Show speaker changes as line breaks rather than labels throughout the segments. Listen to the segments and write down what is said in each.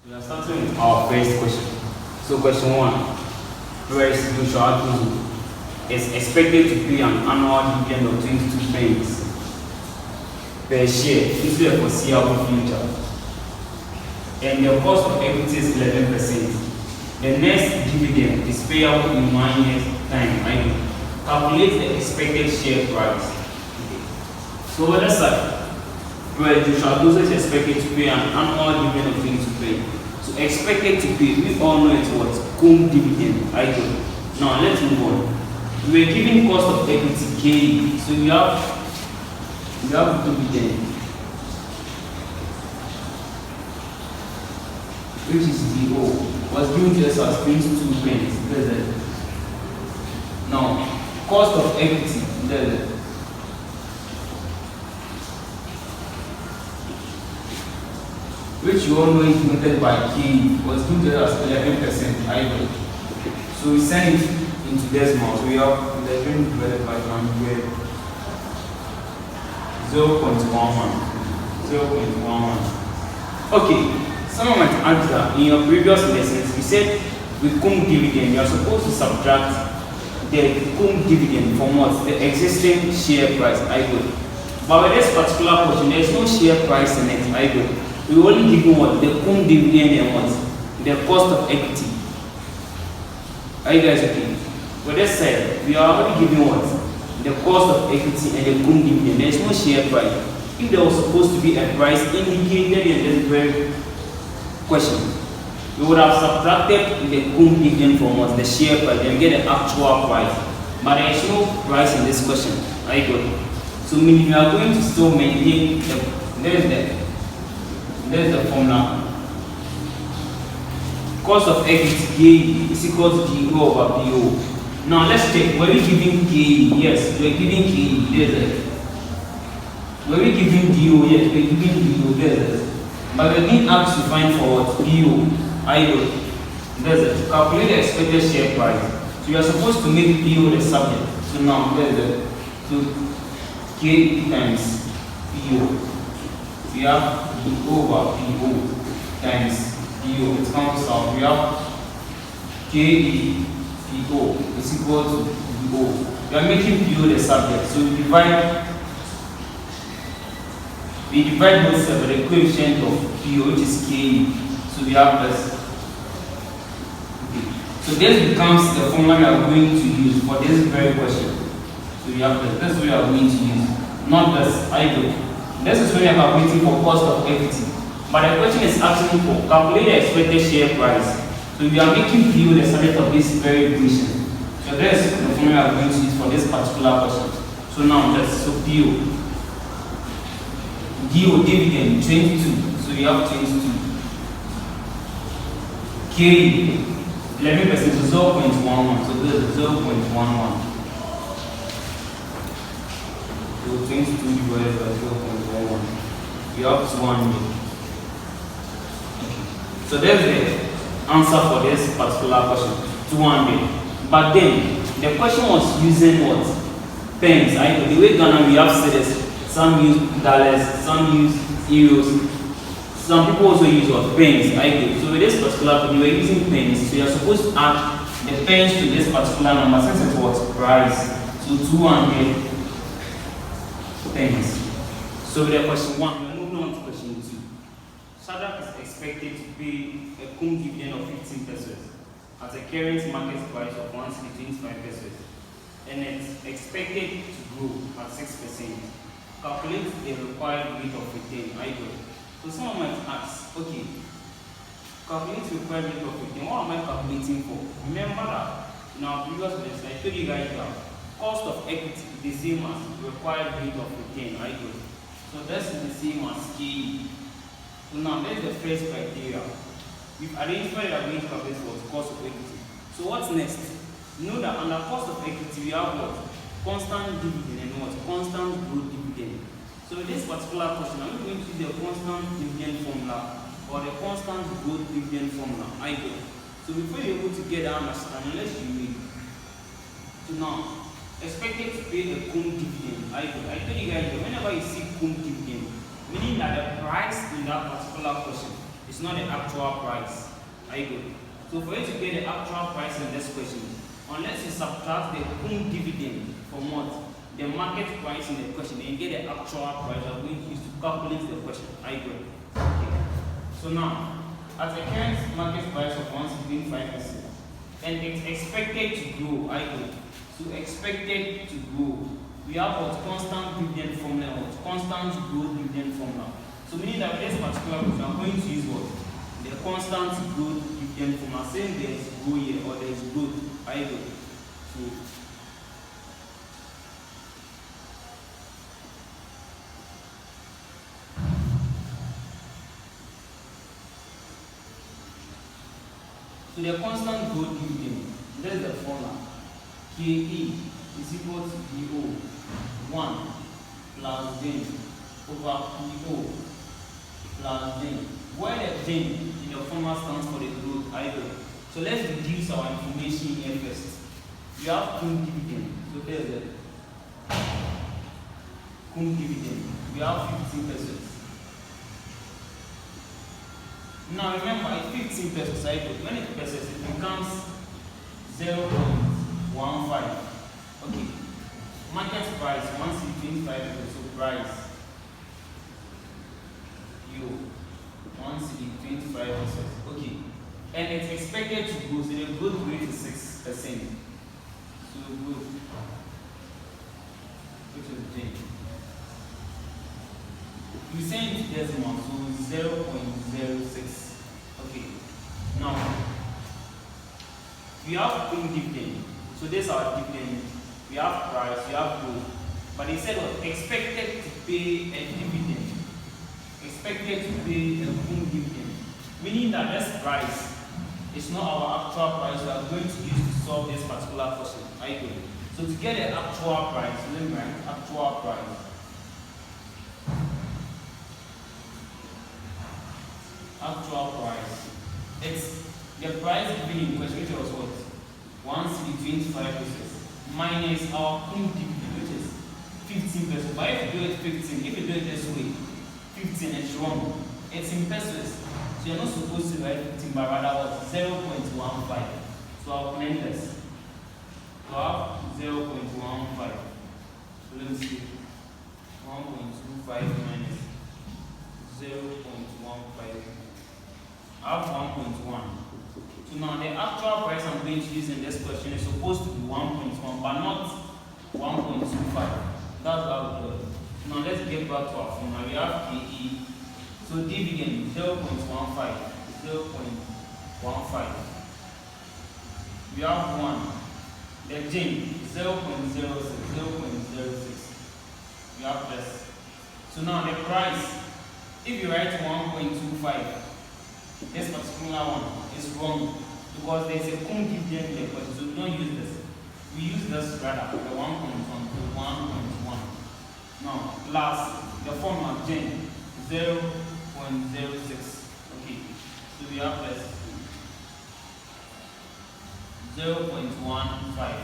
We are starting with our first question. So question 1, where Joshua is expected to pay an annual dividend of 22 pence per share into the foreseeable future, and the cost of equity is 11%. The next dividend is payable in 1 year's time. Calculate the expected share price. Okay. So on the side, where Joshua is expected to pay an annual dividend of 22 pence. So expected to pay, we all know it's what? Cum dividend. Now let's move on. We are giving cost of equity K. So we have dividend, which is DO, was given to us as 22 pence. Now, cost of equity, which you all know is noted by K, was given to us as 11%. So we send it into decimal. So we have 11 divided by 100, 0.11. Okay. Someone might ask that in your previous lessons, you said with cum dividend, you are supposed to subtract the cum dividend from what? The existing share price. But with this particular question, there is no share price in it. We only give you what? The cum dividend and what? The cost of equity. Are you guys okay? With this side, we are already giving what? The cost of equity and the cum dividend. There is no share price. If there was supposed to be a price indicated in this very question, we would have subtracted the cum dividend from what? The share price and get the actual price. But there is no price in this question. Are you good? So meaning we are going to still maintain there's the formula. Cost of equity K is equal to DO over PO. Now let's check. Were we giving K? Yes, we are giving K. There's it. Were we giving DO? Yes, we are giving DO. There's it. But we are being asked to find for what? PO. There's it. Calculate the expected share price. So you are supposed to make PO the subject. So now there's it. So K times PO. We have D over PO times PO. It comes out. We have KE PO is equal to PO. We are making PO the subject. So we divide both sides by the coefficient of PO, which is KE. So we have this. Okay. So this becomes the formula we are going to use for this very question. So we have this. This is what we are going to use. Not this. This is when we are calculating for cost of equity. But the question is asking for calculate the expected share price. So we are making PO the subject of this very equation. So this is the formula we are going to use for this particular question. So now let's PO. DO dividend 22. So we have 22. K 11%, so 0.11. So this is 0.11. So 22 divided by 0.11. We have 200. So there's the answer for this particular question, 200. But then the question was using what? Pence. The way Ghana we have said this, some use dollars, some use euros, some people also use what? Pence. So with this particular question, we are using pence. So you are supposed to add the pence to this particular number since it's what? Price. So 200 pence. So with the question 1, we are moving on to question 2. Shadrach is expected to pay a cum dividend of 15 pesos at a current market price of 125 pesos, and it's expected to grow at 6%. Calculate the required rate of return. So someone might ask, okay, calculate the required rate of return. What am I calculating for? Remember that in our previous lesson, I told you guys that cost of equity is the same as required rate of return. So that's the same as K. So now there's the first criteria. We've identified that we need to calculate what cost of equity. So what's next? Know that under cost of equity we have what? Constant dividend and what? Constant growth dividend. So in this particular question, I'm going to use the constant dividend formula or the constant growth dividend formula. So before you're able to get that understanding, let's read. So now, expected to pay a cum dividend. I tell you guys, whenever you see cum dividend, meaning that the price in that particular question It's not the actual price. Are you good? So for you to get the actual price in this question, unless you subtract the cum dividend from what? The market price in the question, then you get the actual price that we use to calculate the question. Are you good? Okay. So now, at the current market price of 1.5%, and it's expected to grow. Are you good? So expected to grow. We have what? Constant dividend formula, what? Constant growth dividend formula. So meaning that this particular question, I'm going to use what? The constant growth dividend formula. Saying there is growth here or there is growth. Are you good? So the constant growth dividend, that's the formula. KE is equal to DO 1 plus J over PO plus J. Where the J in the formula stands for the growth either. So let's reduce our information here first. We have cum dividend. So there's the cum dividend. We have 15 pesos. Now remember, it's 15 pesos. When it's pesos, it becomes 0.15. Okay. Market price 1.25 pesos. So price you 1.25 pesos. Okay. And it's expected to grow. So the growth rate is 6%. So growth, which is J. We send it to decimal, so 0.06. Okay. Now we have cum dividend. So this is our dividend. We have price, we have growth. But they said what? Expected to pay a dividend. Expected to pay a cum dividend. Meaning that this price is not our actual price we are going to use to solve this particular question. Are you good? So to get the actual price, let me write actual price. Actual price. It's the price given in question, which was what? 1.25 pesos minus our cum dividend, which is 15 pesos. But if you do it 15, if you do it this way, 15 is wrong. It's in pesos. So you're not supposed to write 15, but rather what? 0.15. So I'll blend this. So I have 0.15. So let me see. 1.25 minus 0.15. I have 1.1. So now the actual price I'm going to use in this question is supposed to be 1.1, but not 1.25. That's how we do it. Now let's get back to our formula. We have KE. So dividend 0.15. 0.15. We have 1. The J 0.06. 0.06. We have this. So now the price, if you write 1.25, this particular one is wrong because there's a cum dividend in the question, so we don't use this. We use this rather, the 1.1 to 1.1. Now, plus the formula J 0.06. Okay, so we have this 0.15.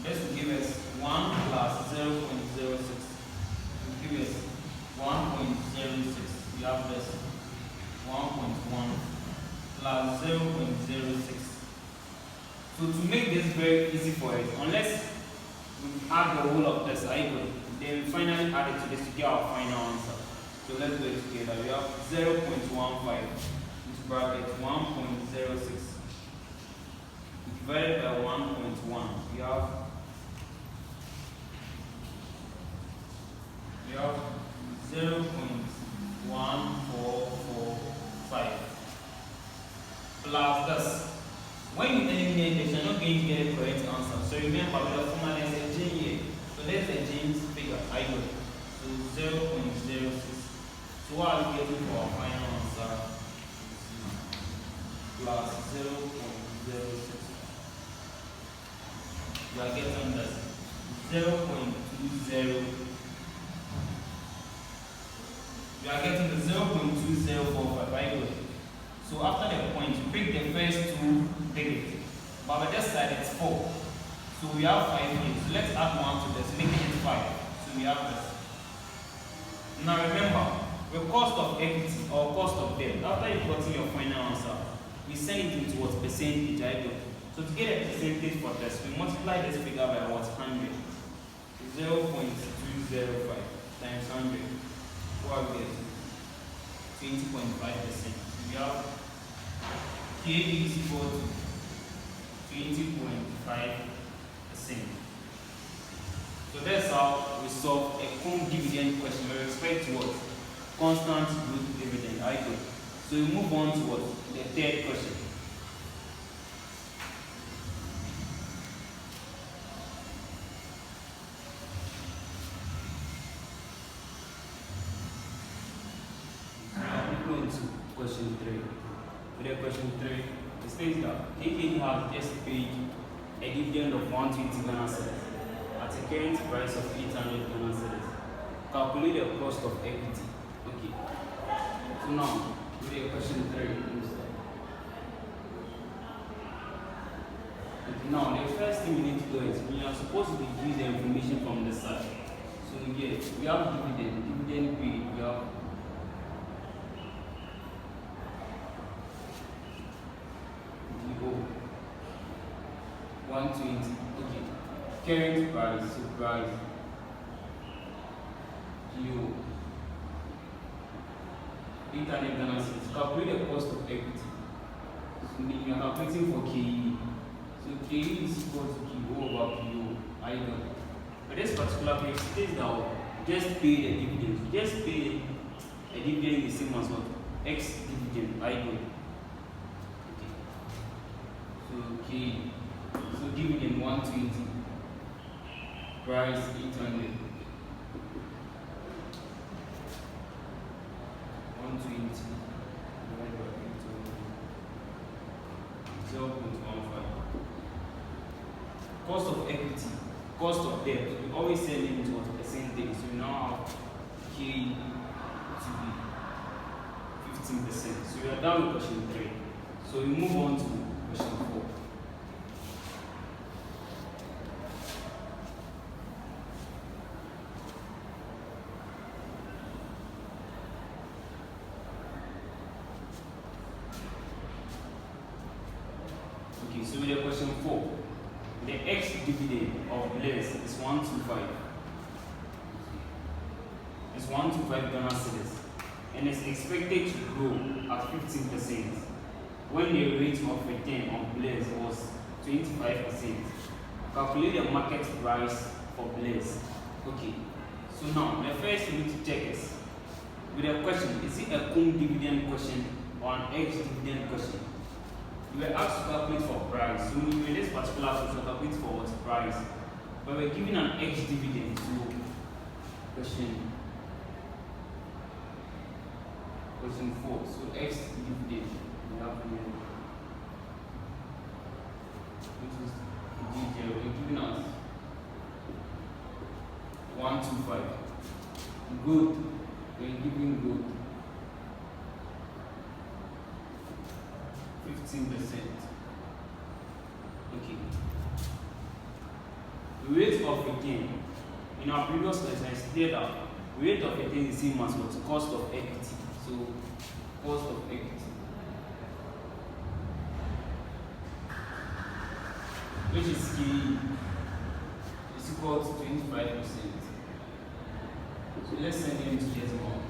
This will give us 1 plus 0.06. Will give us 1.06. We have this 1.1 plus 0.06. So to make this very easy for it, unless we add the whole of this, then we finally add it to this to get our final answer. So let's do it together. We have 0.15 into bracket 1.06 divided by 1.1. We have 0.1445 plus this. When you eliminate this, you're not going to get a correct answer. So remember, with the formula, there's a J here. So there's the J's figure. I got it. So 0.06. So what are we getting for our final answer? Plus 0.06. You are getting this 0.20. You are getting the 0.2045. I got it. So after the point, you pick the first two digits. But on this side it's 4. So we have 5 here. So let's add 1 to this, making it 5. So we have this. Now remember, The cost of equity or cost of debt, after you've gotten your final answer, we send it into what percentage, right? So to get a percentage for this, we multiply this figure by what 100. 0.205 times 100. What we get? 20.5%. We have K is equal to 20.5%. So that's how we solve a cum dividend question with respect to what? Constant growth dividend. I go. So we move on to what? The third question. Question 3. With question 3, it states that KKD has just paid a dividend of 120 Ghana cedis at a current price of 800 Ghana cedis. Calculate the cost of equity. Okay. So now, with question 3. Okay, now the first thing we need to do is we are supposed to use the information from the side. So again, we have dividend paid, we have 120. Okay. Current price, so price. GO. 800 Ghana cedis. Calculate the cost of equity. So we are calculating for KE. So KE is equal to QO over PO. I know. But this particular case states that just pay the dividend. Just pay a dividend the same as what? X dividend. I know. Okay. So KE. So dividend 120, price 800, 120 divided by 0.15. Cost of equity, cost of debt, we always send it into what percentage. So we now have K to be 15%. So we are done with question 3. So we move on to question 4. So with the question 4, the X dividend of Blaze is 125. It's 125 Ghana cedis and is expected to grow at 15% when the rate of return on Blaze was 25%. Calculate the market price for Blaze. Okay. So now the first thing we need to check is with the question, is it a cum dividend question or an X dividend question? We were asked to calculate for price. So in this particular question, calculate for what price. But we're given an X dividend to question 4. So X dividend we have here, which is we're giving us 125. Good. We're giving good 15%. Okay. The rate of return. In our previous lesson, I stated that rate of return is the same as what? Cost of equity. So, cost of equity, which is K, is equal to 25%. So let's send it into decimal.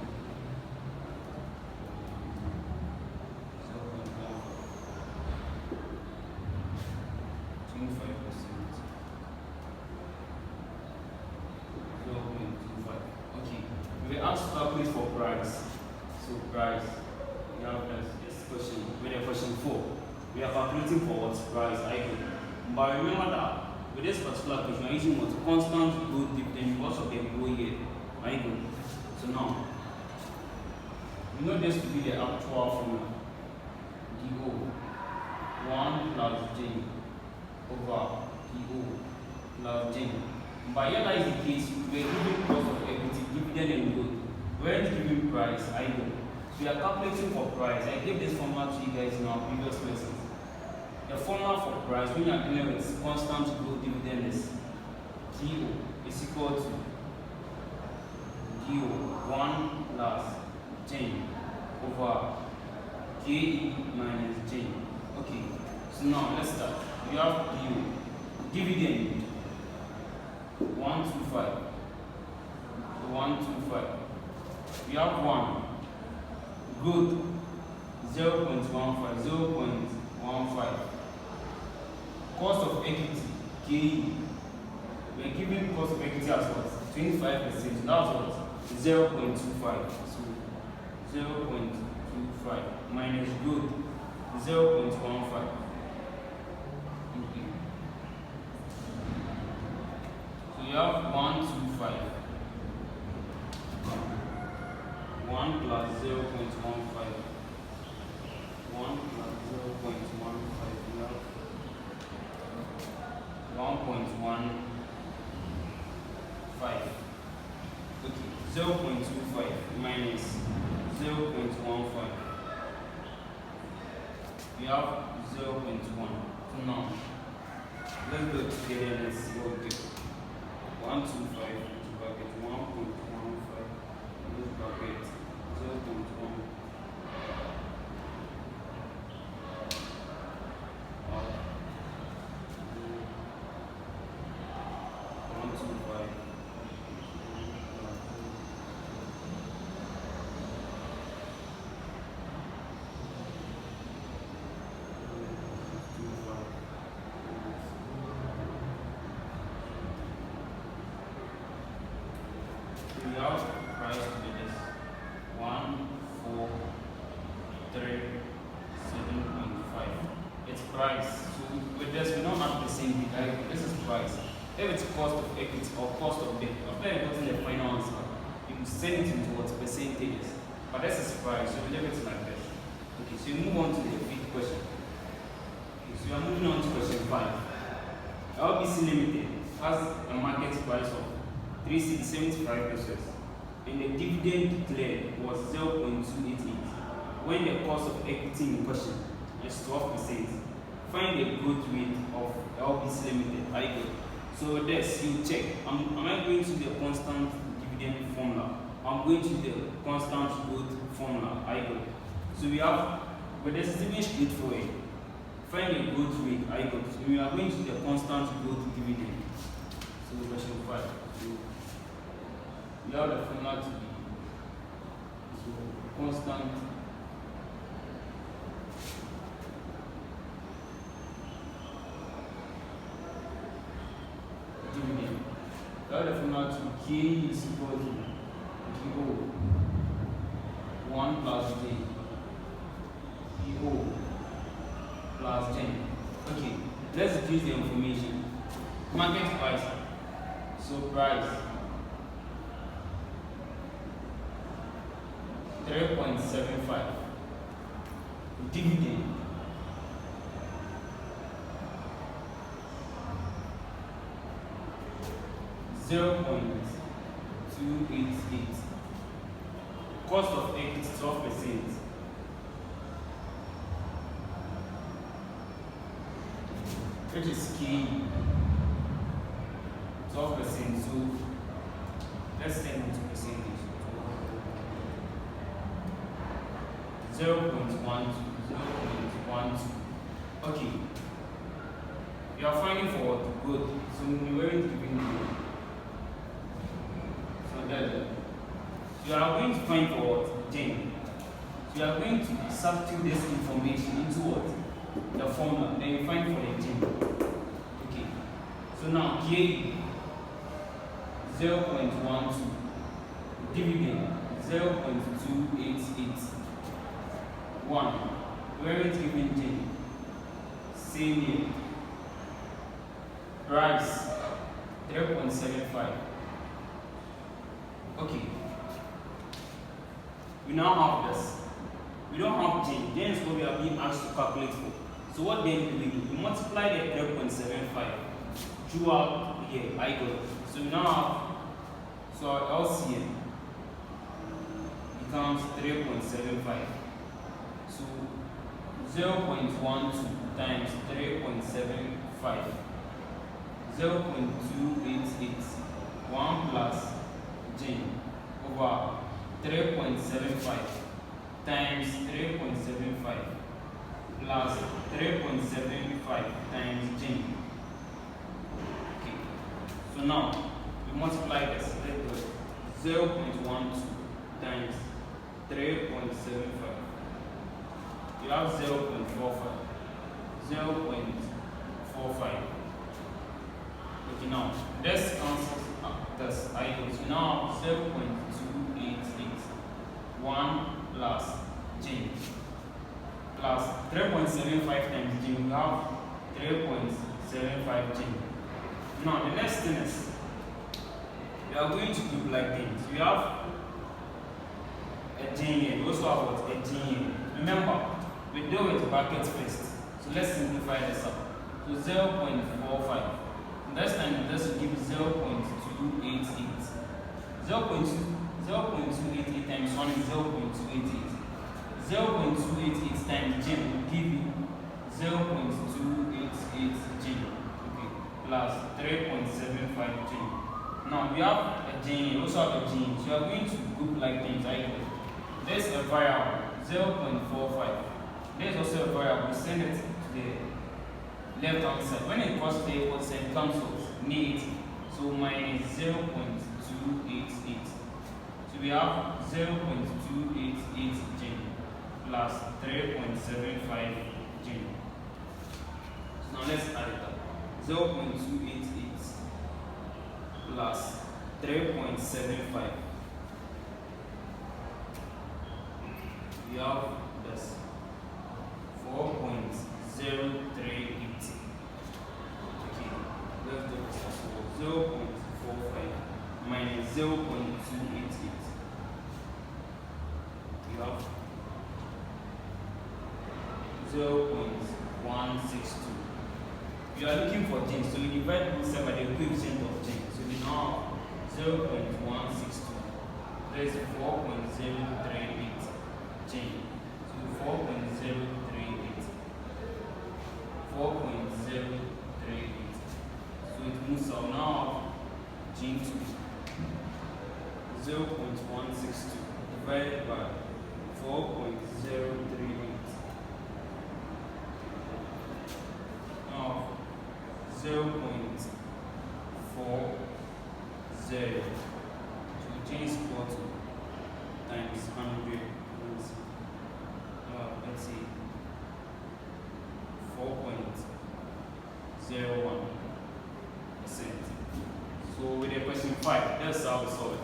Calculate for price. So price, we have this question. With the question 4, we are calculating for what price I go. But remember that with this particular question, we are using what constant growth dividend because of the growth year. I go. So now we know this to be the actual formula. DO 1 plus J over DO plus J. But here that is the case, we are giving cost of equity, dividend and growth. Where is giving price? I know. So we are calculating for price. I gave this formula to you guys in our previous lessons. The formula for price when you are dealing with constant growth dividend is DO is equal to DO 1 plus 10 over KE minus J. Okay, so now let's start. We have dividend 125. 125. We have 1. Growth 0.15. 0.15. Cost of equity KE. We are given cost of equity as what? 25%. That's what? 0.25. So 0.25 minus growth 0.15. Okay. So you have 125. 1 plus 0.15. 1 plus 0.15. We have 1.15. Okay, 0.25 minus 0.15. We have 0.1. So now let's go together and let's see what we get. 125 bracket 1.15 this bracket 0.1. 125. We have price to be this 1, 4, 3, 7.5. It's price. So with this, we don't have the same thing. Right? This is price. If it's cost of equity or cost of debt, after you got the final answer, you can send it into what percentages. But this is price, so we leave it like this. Okay, so you move on to the fifth question. Okay, so you are moving on to question 5. LBC Limited has a market price of 375 pesos, and the dividend declared was 0.288. When the cost of equity in question is 12%, find the growth rate of LBC Limited. I go. So this you check. Am I going to the constant dividend formula? I'm going to the constant growth formula. I go. So we have, but this is even straightforward. Find the growth rate. I go. So we are going to the constant growth dividend. So question 5. So we have the formula to be constant dividend. We have the formula to be K is equal to PO 1 plus J. PO plus 10. Okay, let's reduce the information. Market price. So price 3.75. Dividend 0.288. Cost of equity 12%. Which is key 12%. So let's turn into percentage. 0.12. Okay. You are finding for what? Good. So we weren't giving you. So that's it. You are going to find for what? Gen. So you are going to substitute this information into what? The formula. Then you find for the gen. Okay. So now K 0.12. Dividend 0.288. 1. We weren't giving gen. Same here. Price 3.75. Okay. We now have this. We don't have J. Then is what we are being asked to calculate for. So what then do we do? We multiply the 3.75 throughout here. I got it. So we now have, so our LCM becomes 3.75. So 0.12 times 3.75. 0.288. 1 plus J over 3.75 times 3.75 plus 3.75 times J. Okay. So now we multiply this. Let go. 0.12 times 3.75. You have 0.45. 0.45. Okay, now let's cancel this items. We now have 0.288. 1 plus J plus 3.75 times J. We have 3.75 J. Now the next thing is we are going to group like things. We have a J here. We also have what? A J here. Remember, we deal with brackets first. So let's simplify this up. So 0.45. Next time this will give 0.288. 0.288 times 1 is 0.288. 0.288 times J will give you 0.288 J. Okay, plus 3.75 J. Now we have a J, we also have a J. So we are going to group like things like this. There's a variable 0.45. There's also a variable. We send it to the left hand side. When it crosses the equal sign, it comes with negative. So minus 0.288. So we have 0.288 J plus 3.75 J. So now let's add it up. 0.288 plus 3.75. We have this 4.038. Okay, let's do this as well. 0.45 minus 0.288. You have 0.162. You are looking for change, so you divide both sides by the coefficient of change. So we now have 0.162. There is 4.038 change. So 4.038. 4.038. So it moves out now change to 0.162 divided by 4.038. Now 0.40. So change is equal to times 100. Let's see, 4.01%. So with the question 5, that's how we solve it.